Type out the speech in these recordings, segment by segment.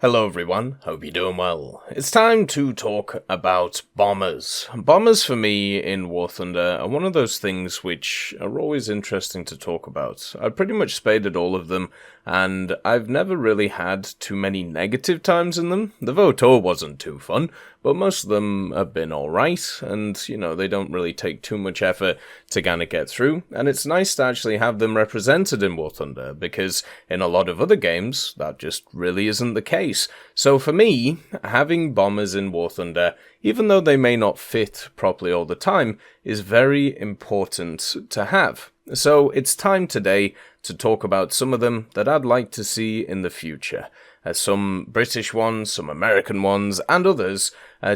Hello everyone, hope you're doing well. It's time to talk about bombers. Bombers for me in War Thunder are one of those things which are always interesting to talk about. I've pretty much spaded all of them, and I've never really had too many negative times in them. The Votor wasn't too fun, but most of them have been alright, and, they don't really take too much effort to kind of get through, and it's nice to actually have them represented in War Thunder, because in a lot of other games, that just really isn't the case. So for me, having bombers in War Thunder, even though they may not fit properly all the time, is very important to have. So it's time today to talk about some of them that I'd like to see in the future. Some British ones, some American ones, and others,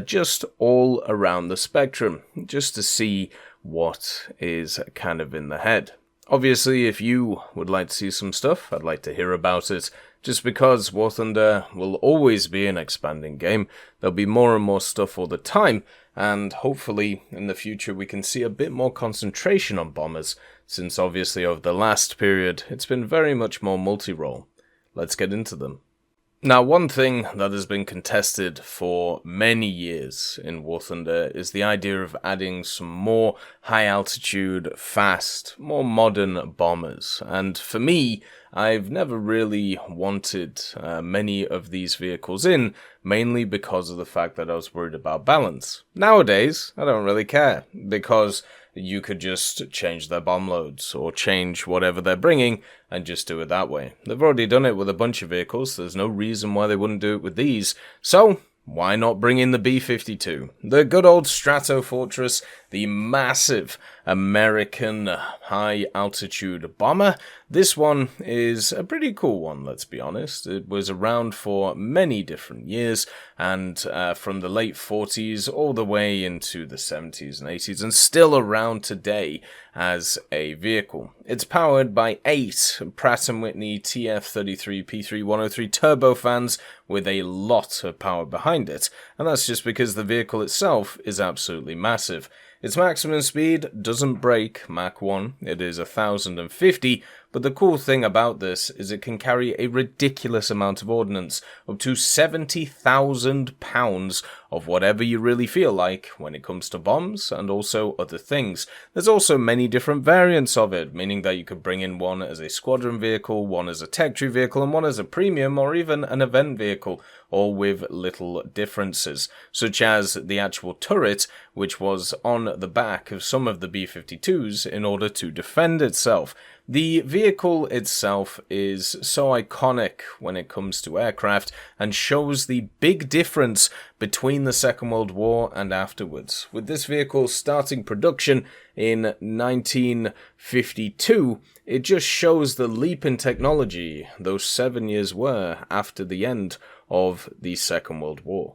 just all around the spectrum, just to see what is kind of in the head. Obviously, if you would like to see some stuff, I'd like to hear about it, just because War Thunder will always be an expanding game. There'll be more and more stuff all the time, and hopefully in the future we can see a bit more concentration on bombers, since obviously over the last period it's been very much more multi-role. Let's get into them. Now, one thing that has been contested for many years in War Thunder is the idea of adding some more high-altitude, fast, more modern bombers. And for me, I've never really wanted many of these vehicles in, mainly because of the fact that I was worried about balance. Nowadays, I don't really care, because you could just change their bomb loads, or change whatever they're bringing, and just do it that way. They've already done it with a bunch of vehicles, there's no reason why they wouldn't do it with these, so why not bring in the B-52? The good old Strato Fortress, the massive American high-altitude bomber. This one is a pretty cool one, let's be honest. It was around for many different years, and from the late 40s all the way into the 70s and 80s, and still around today as a vehicle. It's powered by 8 Pratt & Whitney TF33 P3103 turbofans with a lot of power behind it, and that's just because the vehicle itself is absolutely massive. Its maximum speed doesn't break Mach 1, it is 1050, but the cool thing about this is it can carry a ridiculous amount of ordnance, up to 70,000 pounds of whatever you really feel like when it comes to bombs and also other things. There's also many different variants of it, meaning that you could bring in one as a squadron vehicle, one as a tech tree vehicle, and one as a premium or even an event vehicle, all with little differences, such as the actual turret, which was on the back of some of the B-52s in order to defend itself. The vehicle itself is so iconic when it comes to aircraft and shows the big difference between the Second World War and afterwards. With this vehicle starting production in 1952, it just shows the leap in technology those 7 years were after the end of the Second World War.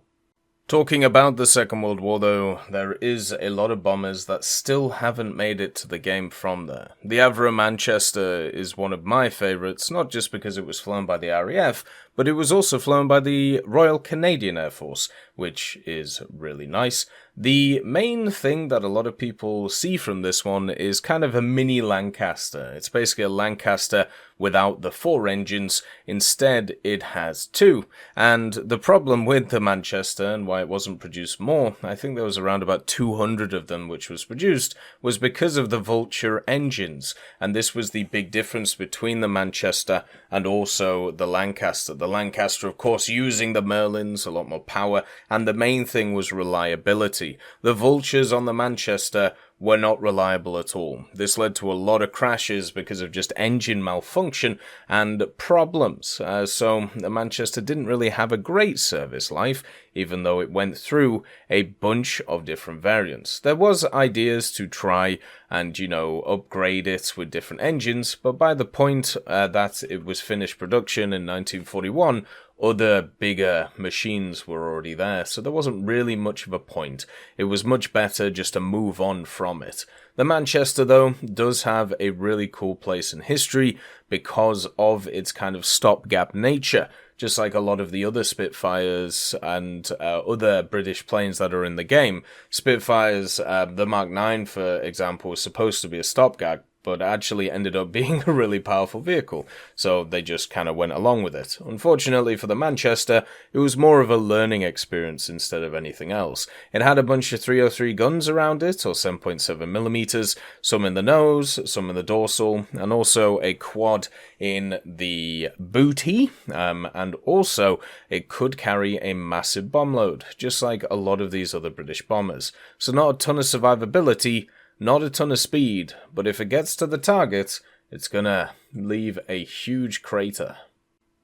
Talking about the Second World War though, there is a lot of bombers that still haven't made it to the game from there. The Avro Manchester is one of my favourites, not just because it was flown by the RAF, but it was also flown by the Royal Canadian Air Force, which is really nice. The main thing that a lot of people see from this one is kind of a mini Lancaster. It's basically a Lancaster without the 4 engines. Instead, it has 2. And the problem with the Manchester and why it wasn't produced more, I think there was around about 200 of them which was produced, was because of the Vulture engines. And this was the big difference between the Manchester and also the Lancaster. The Lancaster, of course, using the Merlins, a lot more power, and the main thing was reliability. The Vultures on the Manchester were not reliable at all. This led to a lot of crashes because of just engine malfunction and problems. So the Manchester didn't really have a great service life, even though it went through a bunch of different variants. There was ideas to try and, upgrade it with different engines, but by the point that it was finished production in 1941, other bigger machines were already there, so there wasn't really much of a point. It was much better just to move on from it. The Manchester, though, does have a really cool place in history because of its kind of stopgap nature. Just like a lot of the other Spitfires and other British planes that are in the game. Spitfires, the Mark 9, for example, was supposed to be a stopgap but actually ended up being a really powerful vehicle, so they just kind of went along with it. Unfortunately for the Manchester, it was more of a learning experience instead of anything else. It had a bunch of 303 guns around it, or 7.7mm, some in the nose, some in the dorsal, and also a quad in the booty, and also it could carry a massive bomb load, just like a lot of these other British bombers. So not a ton of survivability, not a ton of speed, but if it gets to the target, it's gonna leave a huge crater.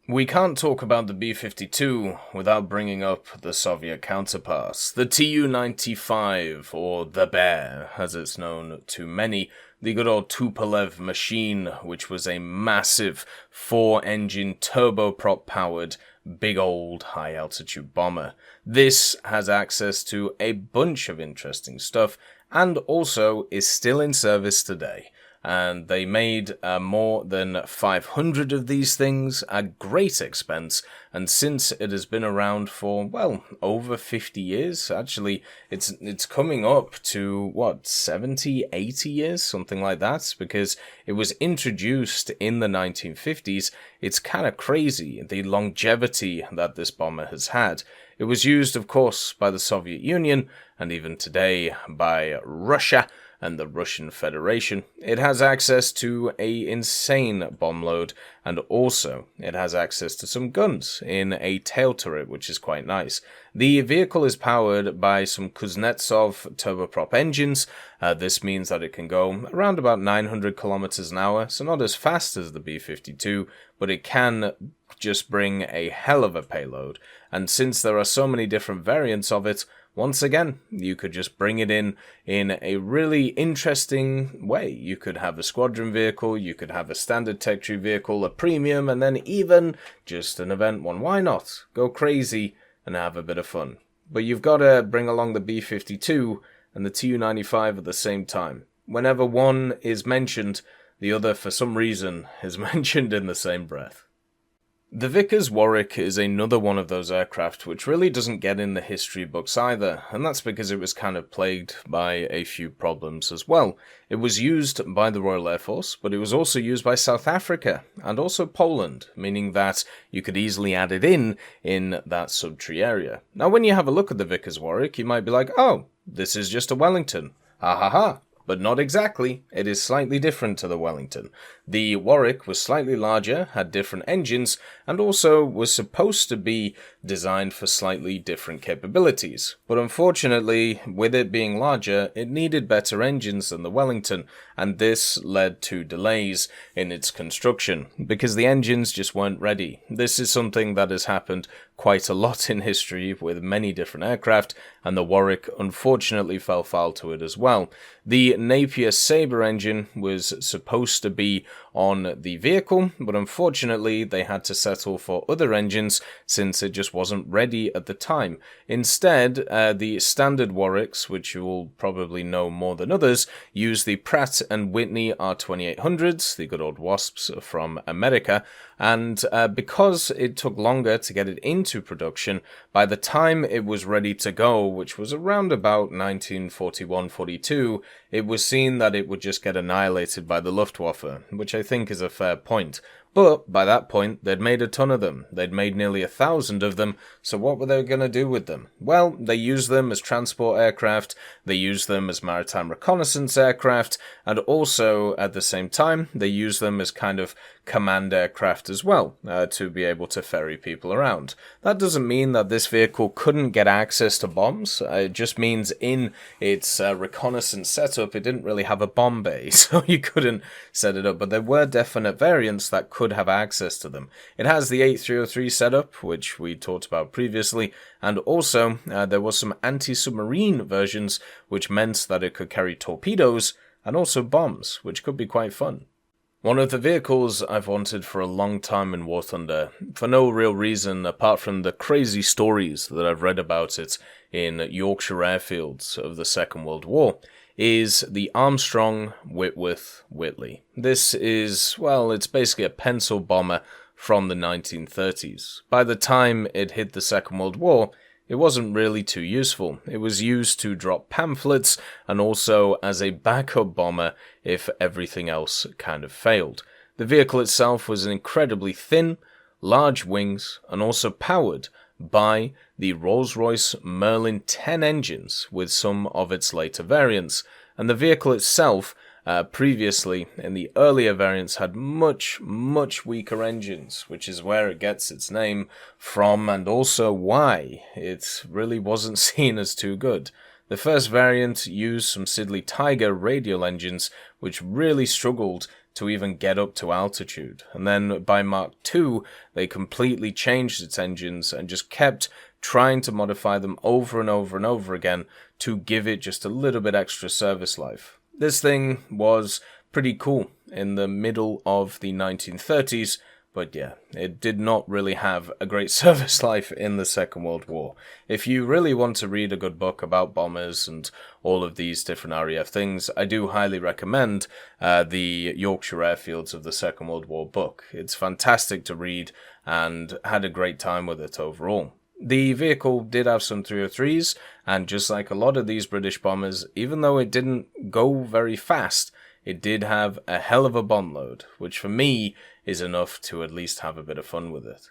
We can't talk about the B-52 without bringing up the Soviet counterparts, the Tu-95, or the Bear, as it's known to many, the good old Tupolev machine, which was a massive 4-engine turboprop-powered big old high-altitude bomber. This has access to a bunch of interesting stuff, and also is still in service today. And they made more than 500 of these things at great expense, and since it has been around for, well, over 50 years, actually, it's coming up to, 70, 80 years, something like that, because it was introduced in the 1950s. It's kind of crazy, the longevity that this bomber has had. It was used, of course, by the Soviet Union, and even today by Russia and the Russian Federation. It has access to an insane bomb load, and also it has access to some guns in a tail turret, which is quite nice. The vehicle is powered by some Kuznetsov turboprop engines. This means that it can go around about 900 kilometers an hour, so not as fast as the B-52, but it can just bring a hell of a payload. And since there are so many different variants of it, once again, you could just bring it in a really interesting way. You could have a squadron vehicle, you could have a standard tech tree vehicle, a premium, and then even just an event one. Why not? Go crazy and have a bit of fun. But you've got to bring along the B-52 and the Tu-95 at the same time. Whenever one is mentioned, the other, for some reason, is mentioned in the same breath. The Vickers Warwick is another one of those aircraft which really doesn't get in the history books either, and that's because it was kind of plagued by a few problems as well. It was used by the Royal Air Force, but it was also used by South Africa and also Poland, meaning that you could easily add it in that subtree area. Now when you have a look at the Vickers Warwick, you might be like, oh, this is just a Wellington. Ha ha ha. But not exactly. It is slightly different to the Wellington. The Warwick was slightly larger, had different engines, and also was supposed to be designed for slightly different capabilities. But unfortunately, with it being larger, it needed better engines than the Wellington, and this led to delays in its construction, because the engines just weren't ready. This is something that has happened quite a lot in history with many different aircraft, and the Warwick unfortunately fell foul to it as well. The Napier Sabre engine was supposed to be on the vehicle, but unfortunately they had to settle for other engines since it just wasn't ready at the time. Instead, the standard Warwicks, which you will probably know more than others, use the Pratt & Whitney R2800s, the good old Wasps from America, and because it took longer to get it into production, by the time it was ready to go, which was around about 1941-42, it was seen that it would just get annihilated by the Luftwaffe, which I think is a fair point. But by that point, they'd made a ton of them. They'd made nearly 1,000 of them, so what were they going to do with them? Well, they used them as transport aircraft, they used them as maritime reconnaissance aircraft, and also, at the same time, they used them as kind of command aircraft as well, to be able to ferry people around. That doesn't mean that this vehicle couldn't get access to bombs, it just means in its reconnaissance setup, it didn't really have a bomb bay, so you couldn't set it up, but there were definite variants that could have access to them. It has the 8303 setup, which we talked about previously, and also there was some anti-submarine versions, which meant that it could carry torpedoes and also bombs, which could be quite fun. One of the vehicles I've wanted for a long time in War Thunder, for no real reason apart from the crazy stories that I've read about it in Yorkshire airfields of the Second World War, is the Armstrong Whitworth Whitley. This is, well, it's basically a pencil bomber from the 1930s. By the time it hit the Second World War, It wasn't really too useful. It was used to drop pamphlets and also as a backup bomber if everything else kind of failed. The vehicle itself was incredibly thin, large wings, and also powered by the Rolls-Royce Merlin 10 engines with some of its later variants. And the vehicle itself, previously in the earlier variants, had much weaker engines, which is where it gets its name from and also why it really wasn't seen as too good. The first variant used some Siddeley Tiger radial engines, which really struggled to even get up to altitude. And then by Mark II, they completely changed its engines and just kept trying to modify them over and over and over again to give it just a little bit extra service life. This thing was pretty cool in the middle of the 1930s, but yeah, it did not really have a great service life in the Second World War. If you really want to read a good book about bombers and all of these different RAF things, I do highly recommend the Yorkshire Airfields of the Second World War book. It's fantastic to read and had a great time with it overall. The vehicle did have some 303s, and just like a lot of these British bombers, even though it didn't go very fast, it did have a hell of a bomb load, which for me is enough to at least have a bit of fun with it.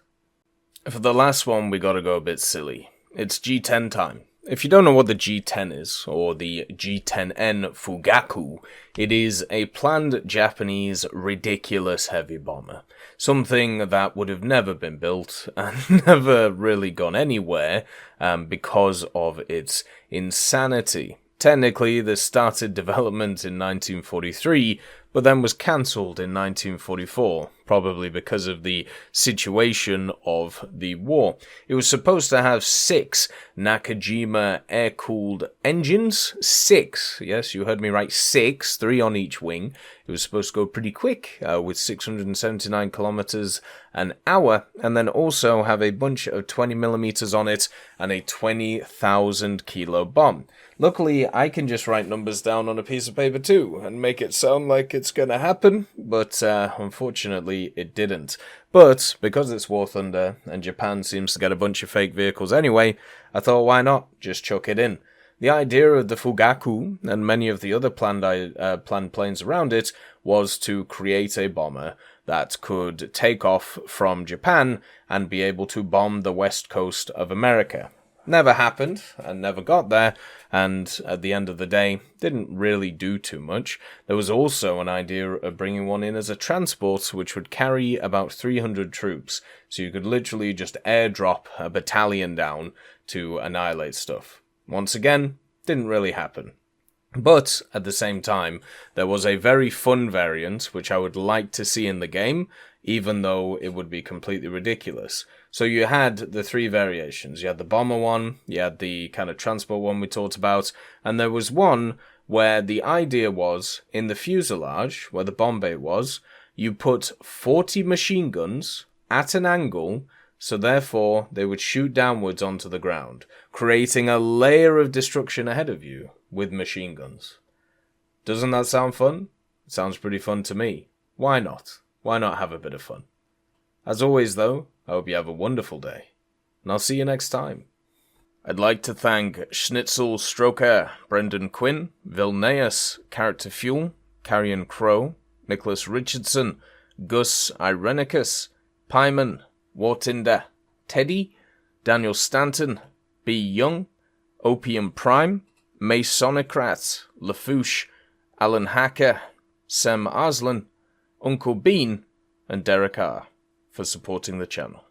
For the last one, we gotta go a bit silly. It's G10 time. If you don't know what the G10 is, or the G10N Fugaku, it is a planned Japanese ridiculous heavy bomber. Something that would have never been built and never really gone anywhere because of its insanity. Technically, this started development in 1943, but then was cancelled in 1944, probably because of the situation of the war. It was supposed to have 6 Nakajima air-cooled engines. 6, yes, you heard me right, 6, 3 on each wing. It was supposed to go pretty quick, with 679 kilometers an hour, and then also have a bunch of 20mm on it and a 20,000 kilo bomb. Luckily, I can just write numbers down on a piece of paper too, and make it sound like it's gonna happen, but unfortunately it didn't. But, because it's War Thunder, and Japan seems to get a bunch of fake vehicles anyway, I thought why not, just chuck it in. The idea of the Fugaku, and many of the other planned planes around it, was to create a bomber that could take off from Japan and be able to bomb the west coast of America. Never happened, and never got there, and at the end of the day, didn't really do too much. There was also an idea of bringing one in as a transport, which would carry about 300 troops, so you could literally just airdrop a battalion down to annihilate stuff. Once again, didn't really happen. But, at the same time, there was a very fun variant, which I would like to see in the game, even though it would be completely ridiculous. So you had the 3 variations. You had the bomber one, you had the kind of transport one we talked about, and there was one where the idea was, in the fuselage, where the bomb bay was, you put 40 machine guns at an angle, so therefore they would shoot downwards onto the ground, creating a layer of destruction ahead of you with machine guns. Doesn't that sound fun? It sounds pretty fun to me. Why not? Why not have a bit of fun? As always, though, I hope you have a wonderful day, and I'll see you next time. I'd like to thank Schnitzel Stroker, Brendan Quinn, Vilneus, Character Fuel, Carrion Crow, Nicholas Richardson, Gus Irenicus, Pyman, Wartinder, Teddy, Daniel Stanton, B. Young, Opium Prime, Masonocrat, Lafouche, Alan Hacker, Sem Arslan, Uncle Bean, and Derek R. for supporting the channel.